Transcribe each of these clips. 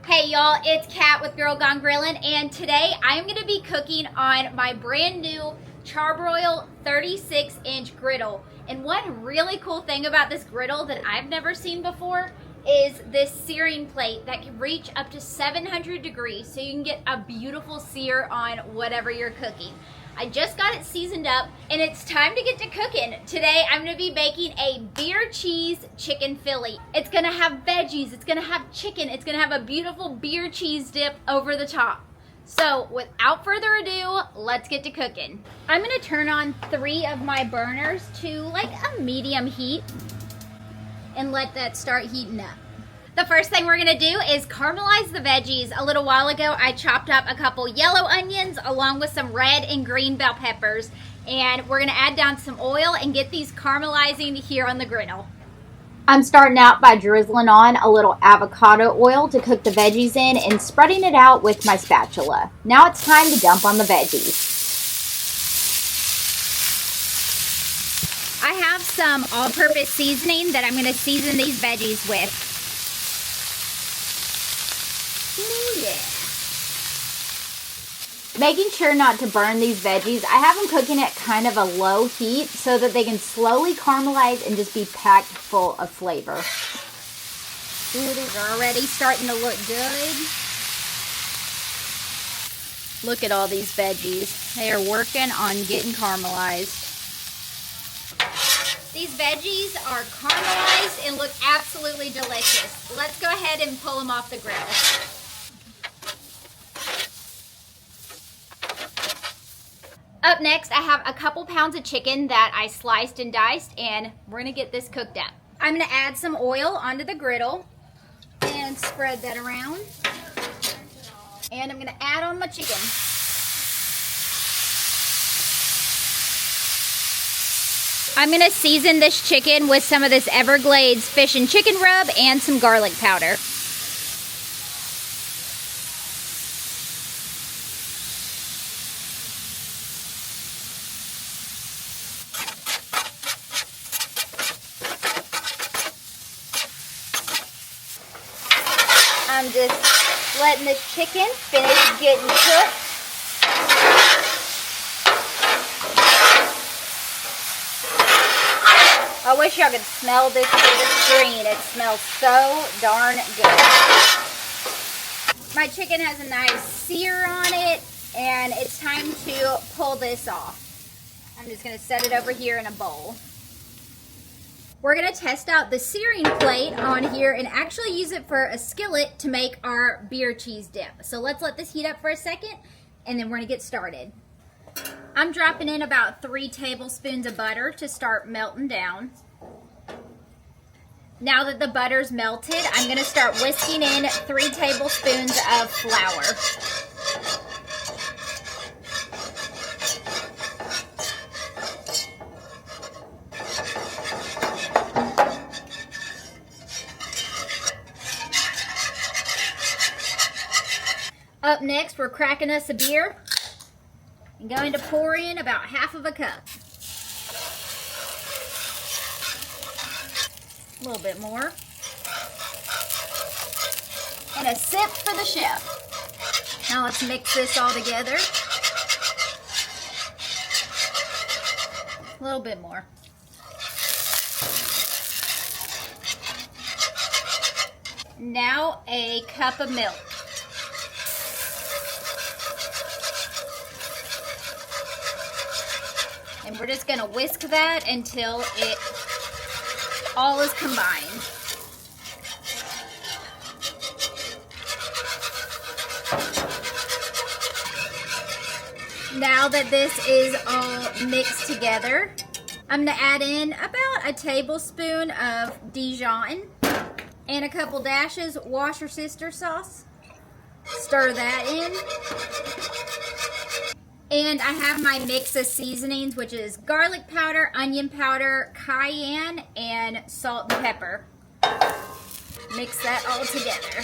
Hey y'all, it's Kat with Girl Gone Grillin', and today I'm going to be cooking on my brand new Charbroil 36-inch griddle. And one really cool thing about this griddle that I've never seen before is this searing plate that can reach up to 700 degrees, so you can get a beautiful sear on whatever you're cooking. I just got it seasoned up and it's time to get to cooking. Today I'm going to be making a beer cheese chicken Philly. It's going to have veggies, it's going to have chicken, it's going to have a beautiful beer cheese dip over the top. So without further ado, let's get to cooking. I'm going to turn on 3 of my burners to like a medium heat and let that start heating up. The first thing we're gonna do is caramelize the veggies. A little while ago, I chopped up a couple yellow onions along with some red and green bell peppers. And we're gonna add down some oil and get these caramelizing here on the griddle. I'm starting out by drizzling on a little avocado oil to cook the veggies in and spreading it out with my spatula. Now it's time to dump on the veggies. I have some all-purpose seasoning that I'm gonna season these veggies with. Ooh, yeah. Making sure not to burn these veggies, I have them cooking at kind of a low heat so that they can slowly caramelize and just be packed full of flavor. Ooh, these are already starting to look good. Look at all these veggies. They are working on getting caramelized. These veggies are caramelized and look absolutely delicious. Let's go ahead and pull them off the grill. Up next, I have a couple pounds of chicken that I sliced and diced, and we're gonna get this cooked up. I'm gonna add some oil onto the griddle and spread that around. And I'm gonna add on my chicken. I'm gonna season this chicken with some of this Everglades fish and chicken rub and some garlic powder. I'm just letting the chicken finish getting cooked. I wish y'all could smell this through the screen. It smells so darn good. My chicken has a nice sear on it, and it's time to pull this off. I'm just going to set it over here in a bowl. We're going to test out the searing plate on here and actually use it for a skillet to make our beer cheese dip. So let's let this heat up for a second, and then we're going to get started. I'm dropping in about 3 tablespoons of butter to start melting down. Now that the butter's melted, I'm going to start whisking in 3 tablespoons of flour. Up next, we're cracking us a beer. I'm going to pour in about half of a cup. A little bit more. And a sip for the chef. Now let's mix this all together. A little bit more. Now a cup of milk. And we're just going to whisk that until it all is combined. Now that this is all mixed together, I'm going to add in about a tablespoon of Dijon and a couple dashes Worcestershire sauce. Stir that in. And I have my mix of seasonings, which is garlic powder, onion powder, cayenne, and salt and pepper. Mix that all together.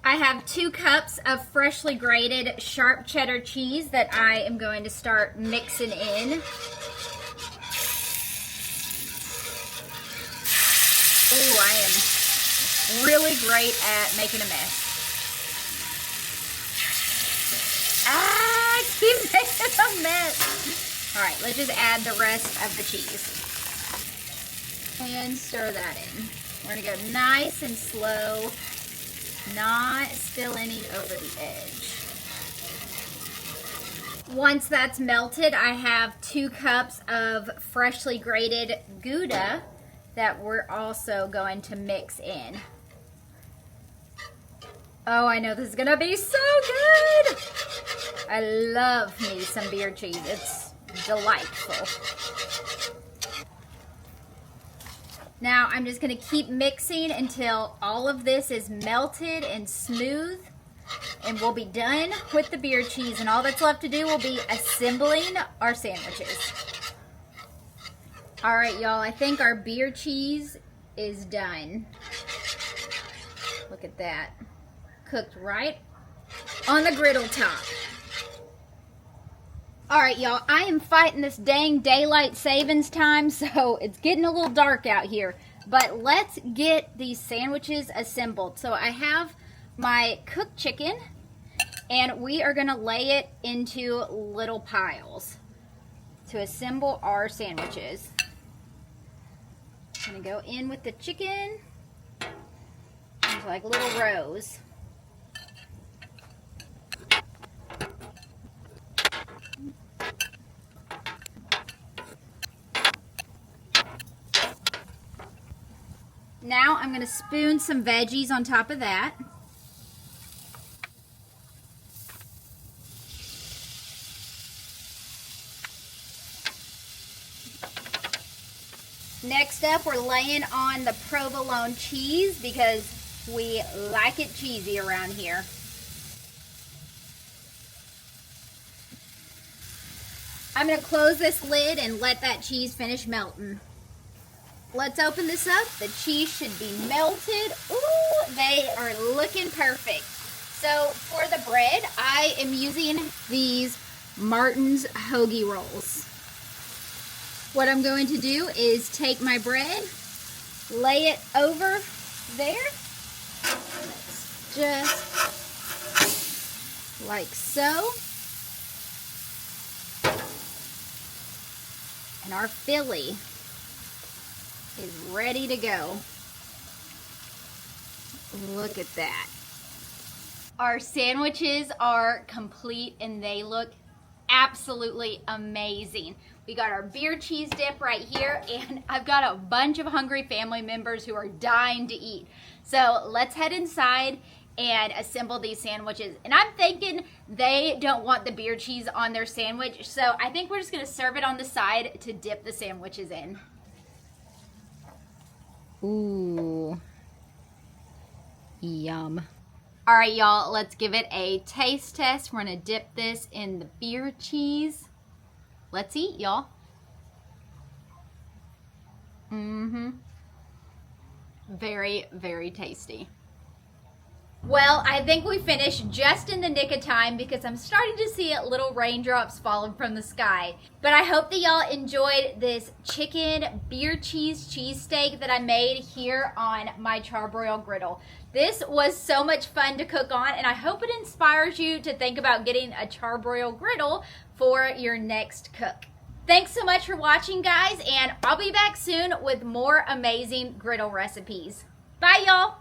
I have 2 cups of freshly grated sharp cheddar cheese that I am going to start mixing in. Ooh, I am really great at making a mess. Keep making a mess. All right, let's just add the rest of the cheese. And stir that in. We're gonna go nice and slow, not spill any over the edge. Once that's melted, I have 2 cups of freshly grated Gouda that we're also going to mix in. Oh, I know this is gonna be so good. I love me some beer cheese. It's delightful. Now I'm just gonna keep mixing until all of this is melted and smooth, and we'll be done with the beer cheese, and all that's left to do will be assembling our sandwiches. All right, y'all, I think our beer cheese is done. Look at that. Cooked right on the griddle top. All right, y'all, I am fighting this dang daylight savings time, so it's getting a little dark out here. But let's get these sandwiches assembled. So I have my cooked chicken, and we are gonna lay it into little piles to assemble our sandwiches. I'm gonna go in with the chicken into like little rows. Now I'm going to spoon some veggies on top of that. Next up, we're laying on the provolone cheese because we like it cheesy around here. I'm going to close this lid and let that cheese finish melting. Let's open this up. The cheese should be melted. Ooh, they are looking perfect. So for the bread, I am using these Martin's hoagie rolls. What I'm going to do is take my bread, lay it over there, just like so. And our filly is ready to go. Look at that. Our sandwiches are complete and they look absolutely amazing. We got our beer cheese dip right here, and I've got a bunch of hungry family members who are dying to eat. So let's head inside and assemble these sandwiches. And I'm thinking they don't want the beer cheese on their sandwich, so I think we're just gonna serve it on the side to dip the sandwiches in. Ooh, yum. All right, y'all, let's give it a taste test. We're gonna dip this in the beer cheese. Let's eat, y'all. Very, very tasty. Well, I think we finished just in the nick of time because I'm starting to see little raindrops falling from the sky. But I hope that y'all enjoyed this chicken beer cheese cheesesteak that I made here on my Charbroil griddle. This was so much fun to cook on, and I hope it inspires you to think about getting a Charbroil griddle for your next cook. Thanks so much for watching, guys, and I'll be back soon with more amazing griddle recipes. Bye, y'all.